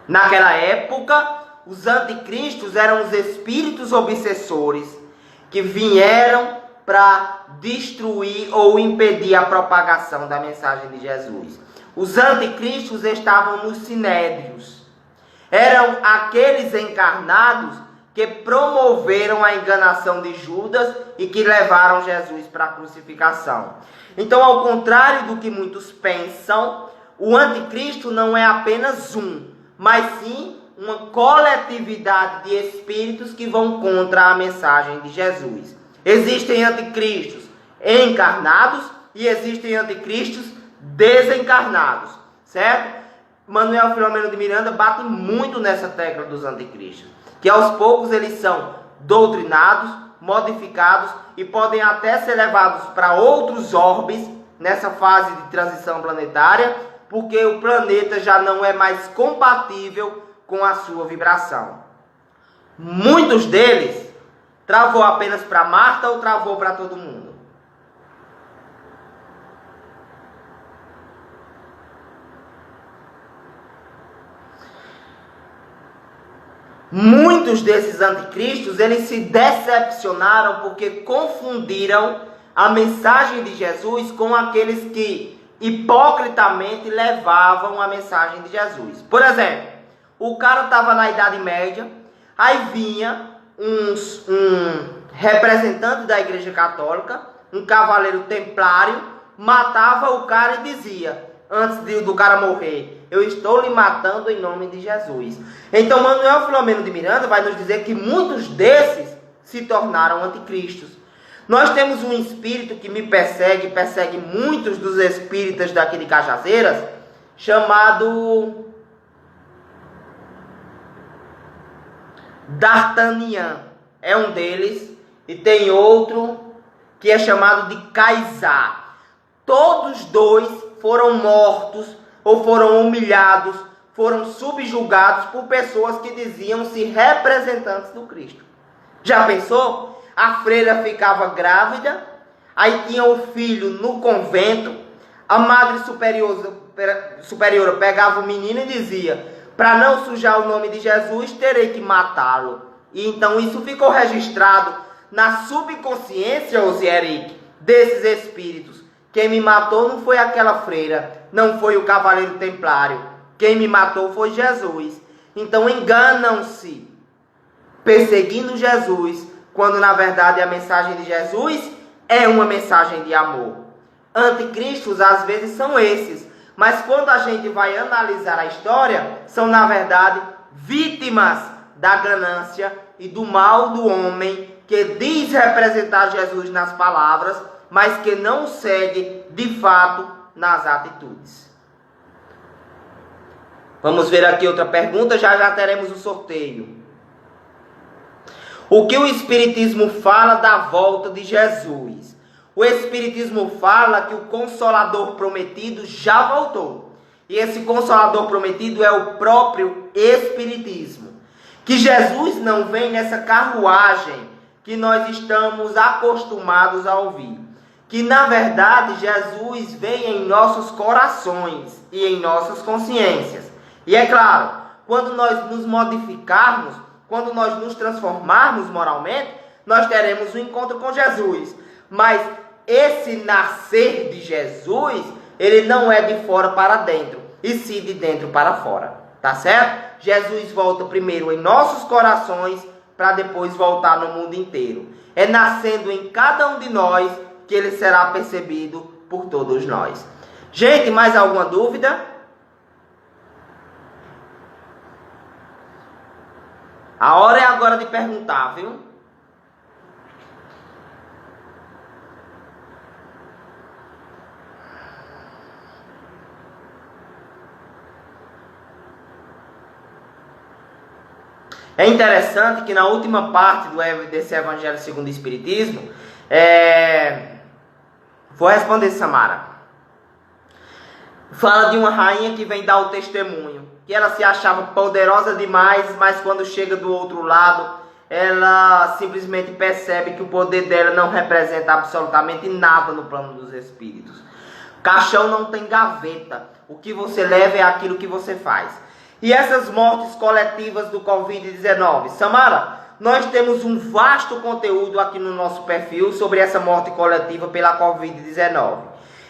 Naquela época, os anticristos eram os espíritos obsessores que vieram para destruir ou impedir a propagação da mensagem de Jesus. Os anticristos estavam nos sinédrios. Eram aqueles encarnados que promoveram a enganação de Judas e que levaram Jesus para a crucificação. Então, ao contrário do que muitos pensam, o anticristo não é apenas um, mas sim uma coletividade de espíritos que vão contra a mensagem de Jesus. Existem anticristos encarnados e existem anticristos desencarnados, certo? Manuel Filomeno de Miranda bate muito nessa tecla dos anticristos, que aos poucos eles são doutrinados, modificados e podem até ser levados para outros orbes nessa fase de transição planetária, porque o planeta já não é mais compatível com a sua vibração. Muitos deles travou apenas para Marta ou travou para todo mundo? Muitos desses anticristos, eles se decepcionaram porque confundiram a mensagem de Jesus com aqueles que hipocritamente levavam a mensagem de Jesus. Por exemplo, o cara estava na Idade Média, aí vinha um representante da Igreja Católica, um cavaleiro templário, matava o cara e dizia, antes do cara morrer, eu estou lhe matando em nome de Jesus. Então Manuel Filomeno de Miranda vai nos dizer que muitos desses se tornaram anticristos. Nós temos um espírito que me persegue muitos dos espíritas daqui de Cajazeiras, chamado D'Artagnan. É um deles. E tem outro que é chamado de Kaysar. Todos dois foram mortos ou foram humilhados, foram subjugados por pessoas que diziam-se representantes do Cristo. Já pensou? A freira ficava grávida, aí tinha o filho no convento, a madre superiora pegava o menino e dizia, para não sujar o nome de Jesus, terei que matá-lo. E então isso ficou registrado na subconsciência, Osieric, desses espíritos. Quem me matou não foi aquela freira, não foi o cavaleiro templário. Quem me matou foi Jesus. Então enganam-se, perseguindo Jesus, quando na verdade a mensagem de Jesus é uma mensagem de amor. Anticristos às vezes são esses, mas quando a gente vai analisar a história, são na verdade vítimas da ganância e do mal do homem que diz representar Jesus nas palavras, mas que não segue de fato nas atitudes. Vamos ver aqui outra pergunta, já teremos o sorteio. O que o Espiritismo fala da volta de Jesus? O Espiritismo fala que o Consolador prometido já voltou. E esse Consolador prometido é o próprio Espiritismo. Que Jesus não vem nessa carruagem que nós estamos acostumados a ouvir. Que na verdade Jesus vem em nossos corações e em nossas consciências. E é claro, quando nós nos modificarmos, quando nós nos transformarmos moralmente, nós teremos um encontro com Jesus. Mas esse nascer de Jesus, ele não é de fora para dentro, e sim de dentro para fora. Tá certo? Jesus volta primeiro em nossos corações, para depois voltar no mundo inteiro. É nascendo em cada um de nós que ele será percebido por todos nós. Gente, mais alguma dúvida? A hora é agora de perguntar, viu? É interessante que na última parte desse Evangelho segundo o Espiritismo, vou responder, Samara. Fala de uma rainha que vem dar o testemunho, que ela se achava poderosa demais, mas quando chega do outro lado, ela simplesmente percebe que o poder dela não representa absolutamente nada no plano dos espíritos. Caixão não tem gaveta. O que você leva é aquilo que você faz. E essas mortes coletivas do Covid-19? Samara, nós temos um vasto conteúdo aqui no nosso perfil sobre essa morte coletiva pela Covid-19.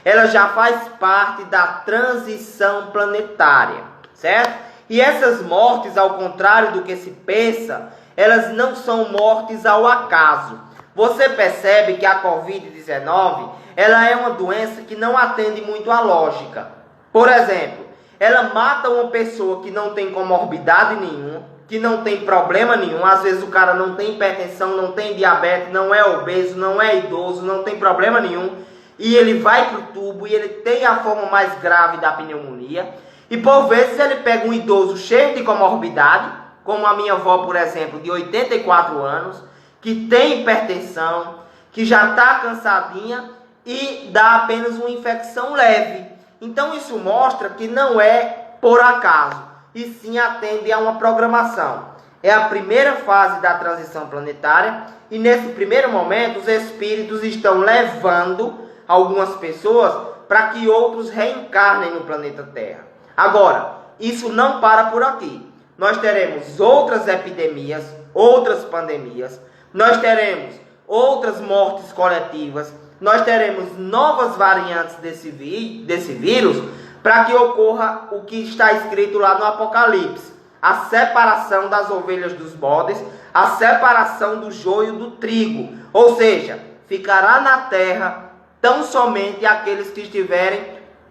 Ela já faz parte da transição planetária, certo? E essas mortes, ao contrário do que se pensa, elas não são mortes ao acaso. Você percebe que a Covid-19, ela é uma doença que não atende muito à lógica. Por exemplo, ela mata uma pessoa que não tem comorbidade nenhuma, que não tem problema nenhum. Às vezes o cara não tem hipertensão, não tem diabetes, não é obeso, não é idoso, não tem problema nenhum. E ele vai para o tubo e ele tem a forma mais grave da pneumonia. E por vezes ele pega um idoso cheio de comorbidade, como a minha avó, por exemplo, de 84 anos, que tem hipertensão, que já está cansadinha e dá apenas uma infecção leve. Então isso mostra que não é por acaso, e sim atende a uma programação. É a primeira fase da transição planetária, e nesse primeiro momento os espíritos estão levando algumas pessoas para que outros reencarnem no planeta Terra. Agora, isso não para por aqui. Nós teremos outras epidemias, outras pandemias, nós teremos outras mortes coletivas, nós teremos novas variantes desse vírus, para que ocorra o que está escrito lá no Apocalipse: a separação das ovelhas dos bodes, a separação do joio do trigo. Ou seja, ficará na terra tão somente aqueles que estiverem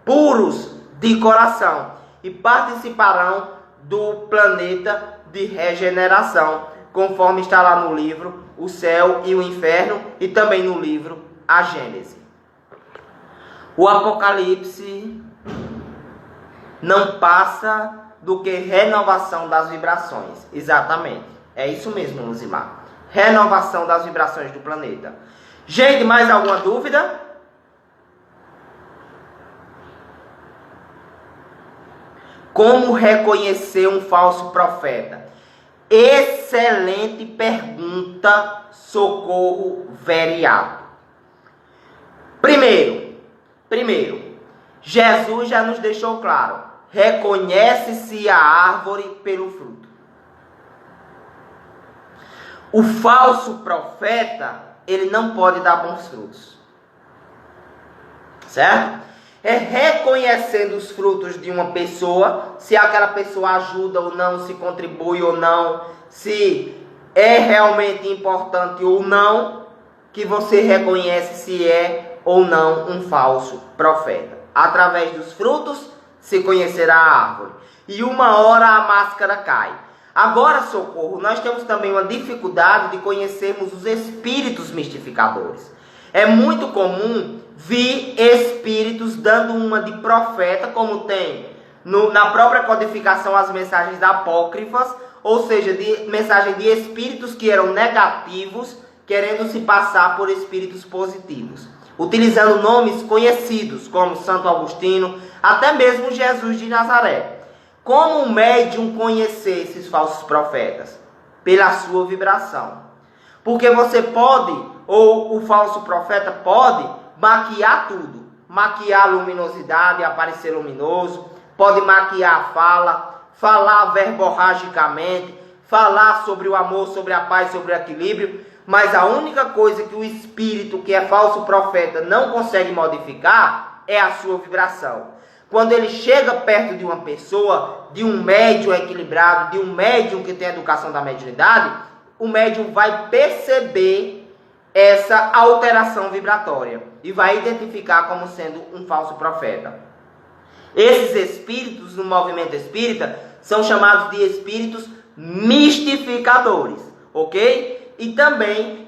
puros de coração e participarão do planeta de regeneração, conforme está lá no livro O Céu e o Inferno, e também no livro A Gênese. O Apocalipse não passa do que renovação das vibrações. Exatamente. É isso mesmo, Luzimar. Renovação das vibrações do planeta. Gente, mais alguma dúvida? Como reconhecer um falso profeta? Excelente pergunta, Socorro Veriato. Primeiro, Jesus já nos deixou claro: reconhece-se a árvore pelo fruto. O falso profeta, ele não pode dar bons frutos, certo? É reconhecendo os frutos de uma pessoa, se aquela pessoa ajuda ou não, se contribui ou não, se é realmente importante ou não, que você reconhece se é ou não um falso profeta. Através dos frutos se conhecerá a árvore, e uma hora a máscara cai. Agora, Socorro, nós temos também uma dificuldade de conhecermos os espíritos mistificadores. É muito comum vir espíritos dando uma de profeta, como tem na própria codificação as mensagens apócrifas, ou seja, de mensagem de espíritos que eram negativos, querendo se passar por espíritos positivos, utilizando nomes conhecidos, como Santo Agostinho, até mesmo Jesus de Nazaré. Como o médium conhecer esses falsos profetas? Pela sua vibração. Porque você pode, ou o falso profeta pode, maquiar tudo. Maquiar a luminosidade, aparecer luminoso, pode maquiar a fala, falar verborragicamente, falar sobre o amor, sobre a paz, sobre o equilíbrio, mas a única coisa que o espírito, que é falso profeta, não consegue modificar é a sua vibração. Quando ele chega perto de uma pessoa, de um médium equilibrado, de um médium que tem a educação da mediunidade, o médium vai perceber essa alteração vibratória e vai identificar como sendo um falso profeta. Esses espíritos no movimento espírita são chamados de espíritos mistificadores, ok? E também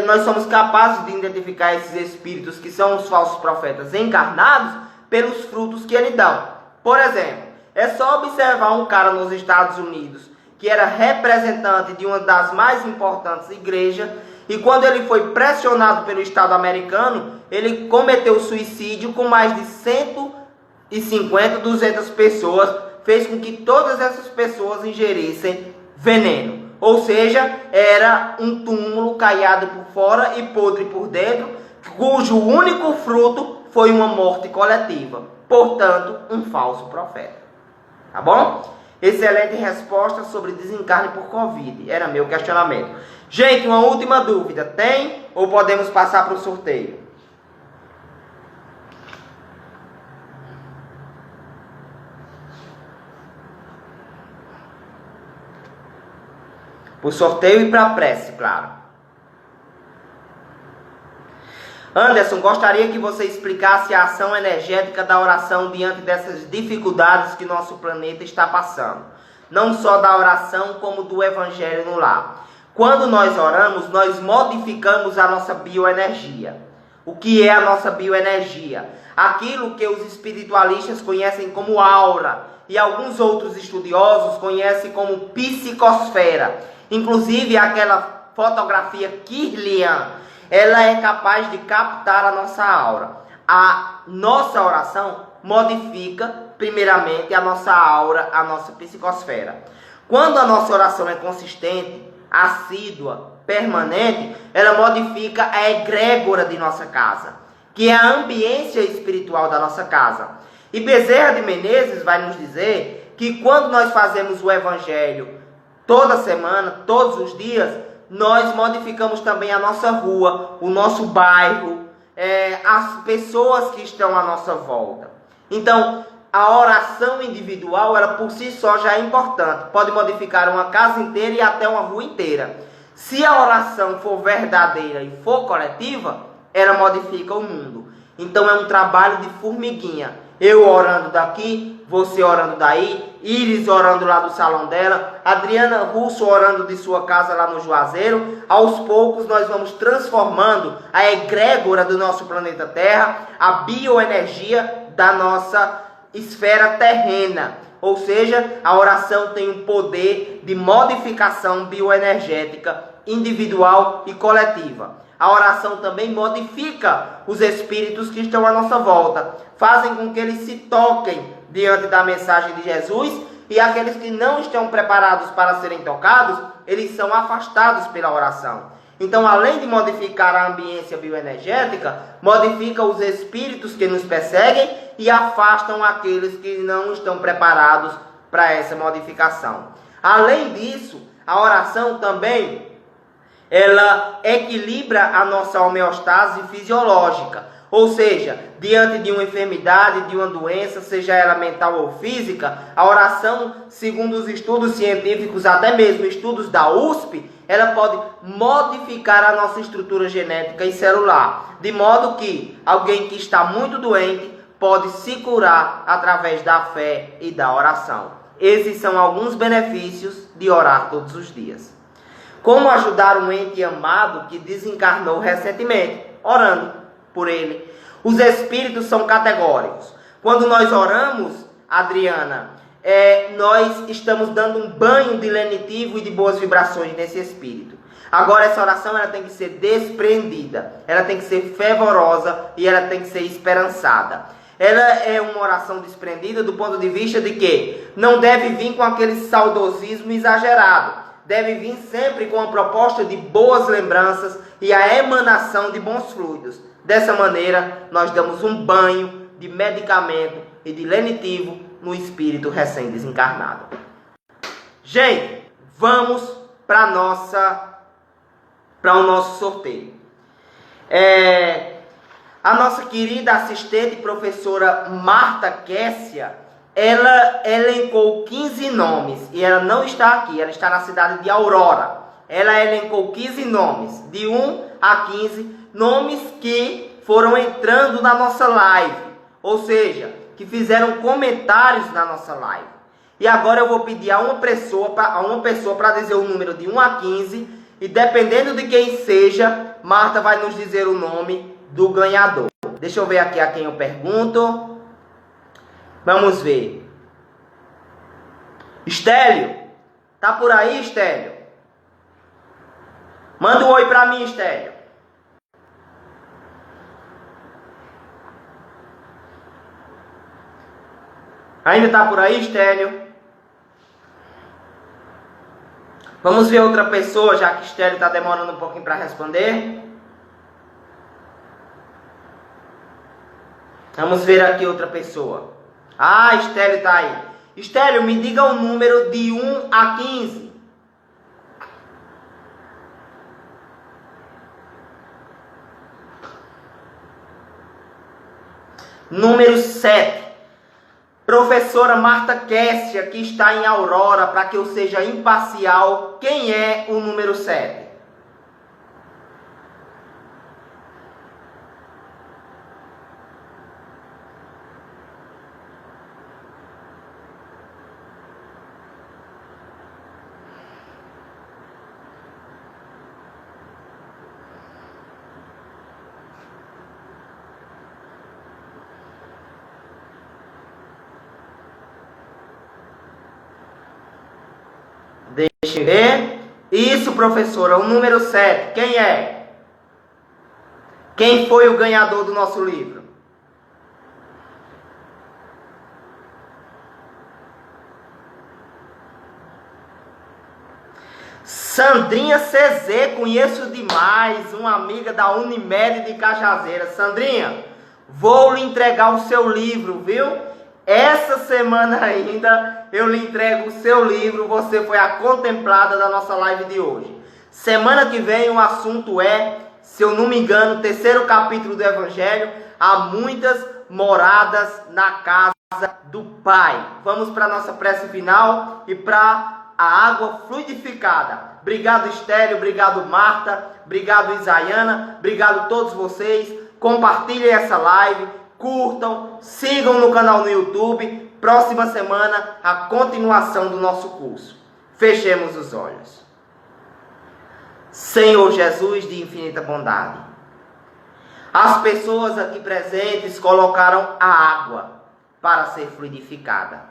nós somos capazes de identificar esses espíritos que são os falsos profetas encarnados pelos frutos que eles dão. Por exemplo, é só observar um cara nos Estados Unidos que era representante de uma das mais importantes igrejas, e quando ele foi pressionado pelo Estado americano, ele cometeu suicídio com mais de 150, 200 pessoas, fez com que todas essas pessoas ingerissem veneno. Ou seja, era um túmulo caiado por fora e podre por dentro, cujo único fruto foi uma morte coletiva. Portanto, um falso profeta. Tá bom? Excelente resposta sobre desencarne por Covid. Era meu questionamento. Gente, uma última dúvida. Tem ou podemos passar para o sorteio? Para o sorteio e para a prece, claro. Anderson, gostaria que você explicasse a ação energética da oração diante dessas dificuldades que nosso planeta está passando. Não só da oração, como do evangelho no lar. Quando nós oramos, nós modificamos a nossa bioenergia. O que é a nossa bioenergia? Aquilo que os espiritualistas conhecem como aura e alguns outros estudiosos conhecem como psicosfera. Inclusive aquela fotografia Kirlian, ela é capaz de captar a nossa aura. A nossa oração modifica, primeiramente, a nossa aura, a nossa psicosfera. Quando a nossa oração é consistente, assídua, permanente, ela modifica a egrégora de nossa casa, que é a ambiência espiritual da nossa casa. E Bezerra de Menezes vai nos dizer que quando nós fazemos o evangelho toda semana, todos os dias, nós modificamos também a nossa rua, o nosso bairro, as pessoas que estão à nossa volta. Então, a oração individual, ela por si só já é importante. Pode modificar uma casa inteira e até uma rua inteira. Se a oração for verdadeira e for coletiva, ela modifica o mundo. Então é um trabalho de formiguinha. Eu orando daqui, você orando daí, Iris orando lá do salão dela, Adriana Russo orando de sua casa lá no Juazeiro. Aos poucos nós vamos transformando a egrégora do nosso planeta Terra, a bioenergia da nossa esfera terrena. Ou seja, a oração tem um poder de modificação bioenergética individual e coletiva. A oração também modifica os espíritos que estão à nossa volta, fazem com que eles se toquem diante da mensagem de Jesus, e aqueles que não estão preparados para serem tocados, eles são afastados pela oração. Então, além de modificar a ambiência bioenergética, modifica os espíritos que nos perseguem e afastam aqueles que não estão preparados para essa modificação. Além disso, a oração também ela equilibra a nossa homeostase fisiológica. Ou seja, diante de uma enfermidade, de uma doença, seja ela mental ou física, a oração, segundo os estudos científicos, até mesmo estudos da USP, ela pode modificar a nossa estrutura genética e celular, de modo que alguém que está muito doente pode se curar através da fé e da oração. Esses são alguns benefícios de orar todos os dias. Como ajudar um ente amado que desencarnou recentemente? Orando por ele. Os espíritos são categóricos. Quando nós oramos, Adriana, nós estamos dando um banho de lenitivo e de boas vibrações nesse espírito. Agora, essa oração ela tem que ser despreendida, ela tem que ser fervorosa e ela tem que ser esperançada. Ela é uma oração desprendida do ponto de vista de que não deve vir com aquele saudosismo exagerado. Deve vir sempre com a proposta de boas lembranças e a emanação de bons fluidos. Dessa maneira, nós damos um banho de medicamento e de lenitivo no espírito recém-desencarnado. Gente, vamos para o nosso sorteio. A nossa querida assistente professora Marta Kessia, ela elencou 15 nomes e ela não está aqui, ela está na cidade de Aurora. Ela elencou 15 nomes, de 1 a 15, nomes que foram entrando na nossa live, ou seja, que fizeram comentários na nossa live. E agora eu vou pedir a uma pessoa para dizer o número de 1 a 15, e dependendo de quem seja, Marta vai nos dizer o nome do ganhador. Deixa eu ver aqui a quem eu pergunto. Vamos ver. Estélio, tá por aí, Estélio? Manda um oi pra mim, Estélio. Ainda tá por aí, Estélio? Vamos ver outra pessoa, já que Estélio está demorando um pouquinho para responder. Vamos ver aqui outra pessoa. Ah, Estélio está aí. Estélio, me diga o número de 1 a 15. Número 7. Professora Marta Kessia, que está em Aurora, para que eu seja imparcial, quem é o número 7? Deixa eu ver. Isso, professora, o número 7. Quem é? Quem foi o ganhador do nosso livro? Sandrinha CZ, conheço demais, uma amiga da Unimed de Cajazeira. Sandrinha, vou lhe entregar o seu livro, viu? Essa semana ainda eu lhe entrego o seu livro, você foi a contemplada da nossa live de hoje. Semana que vem o assunto é, se eu não me engano, o 3º capítulo do Evangelho, há muitas moradas na casa do Pai. Vamos para a nossa prece final e para a água fluidificada. Obrigado, Estélio, obrigado, Marta, obrigado, Isaiana, obrigado a todos vocês. Compartilhem essa live, curtam, sigam no canal no YouTube. Próxima semana, a continuação do nosso curso. Fechemos os olhos. Senhor Jesus de infinita bondade, as pessoas aqui presentes colocaram a água para ser fluidificada.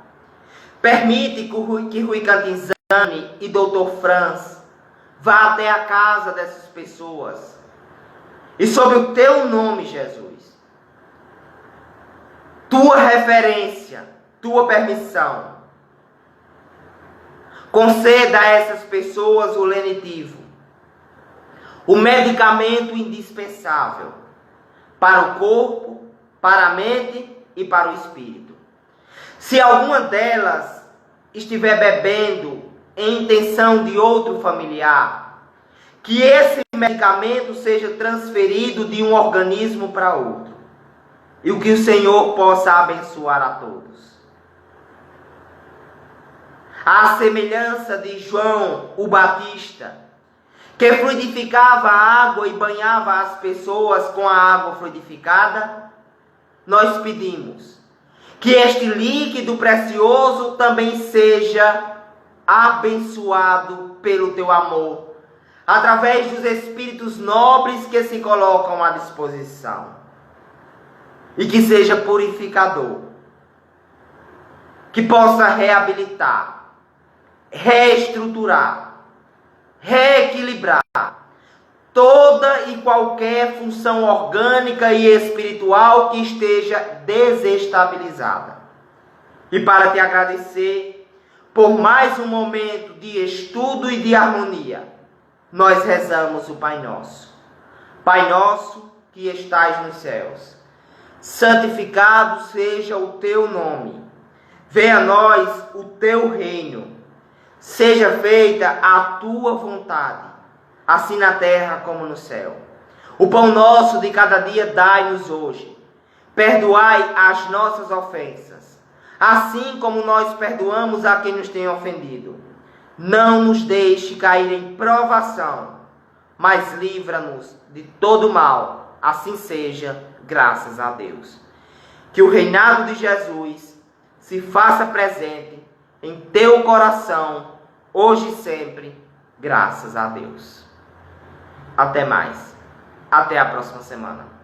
Permite que Rui Cantinzani e Dr. Franz vá até a casa dessas pessoas e sob o teu nome, Jesus, tua referência, tua permissão, conceda a essas pessoas o lenitivo, o medicamento indispensável para o corpo, para a mente e para o espírito. Se alguma delas estiver bebendo em intenção de outro familiar, que esse medicamento seja transferido de um organismo para outro. E o que o Senhor possa abençoar a todos. À semelhança de João o Batista, que fluidificava a água e banhava as pessoas com a água fluidificada, nós pedimos que este líquido precioso também seja abençoado pelo teu amor, através dos espíritos nobres que se colocam à disposição, e que seja purificador, que possa reabilitar, reestruturar, reequilibrar toda e qualquer função orgânica e espiritual que esteja desestabilizada. E para te agradecer por mais um momento de estudo e de harmonia, nós rezamos o Pai Nosso. Pai nosso que estais nos céus, santificado seja o teu nome. Venha a nós o teu reino. Seja feita a tua vontade, assim na terra como no céu. O pão nosso de cada dia dai-nos hoje. Perdoai as nossas ofensas, assim como nós perdoamos a quem nos tem ofendido. Não nos deixe cair em provação, mas livra-nos de todo mal. Assim seja, graças a Deus. Que o reinado de Jesus se faça presente em teu coração, hoje e sempre, graças a Deus. Até mais. Até a próxima semana.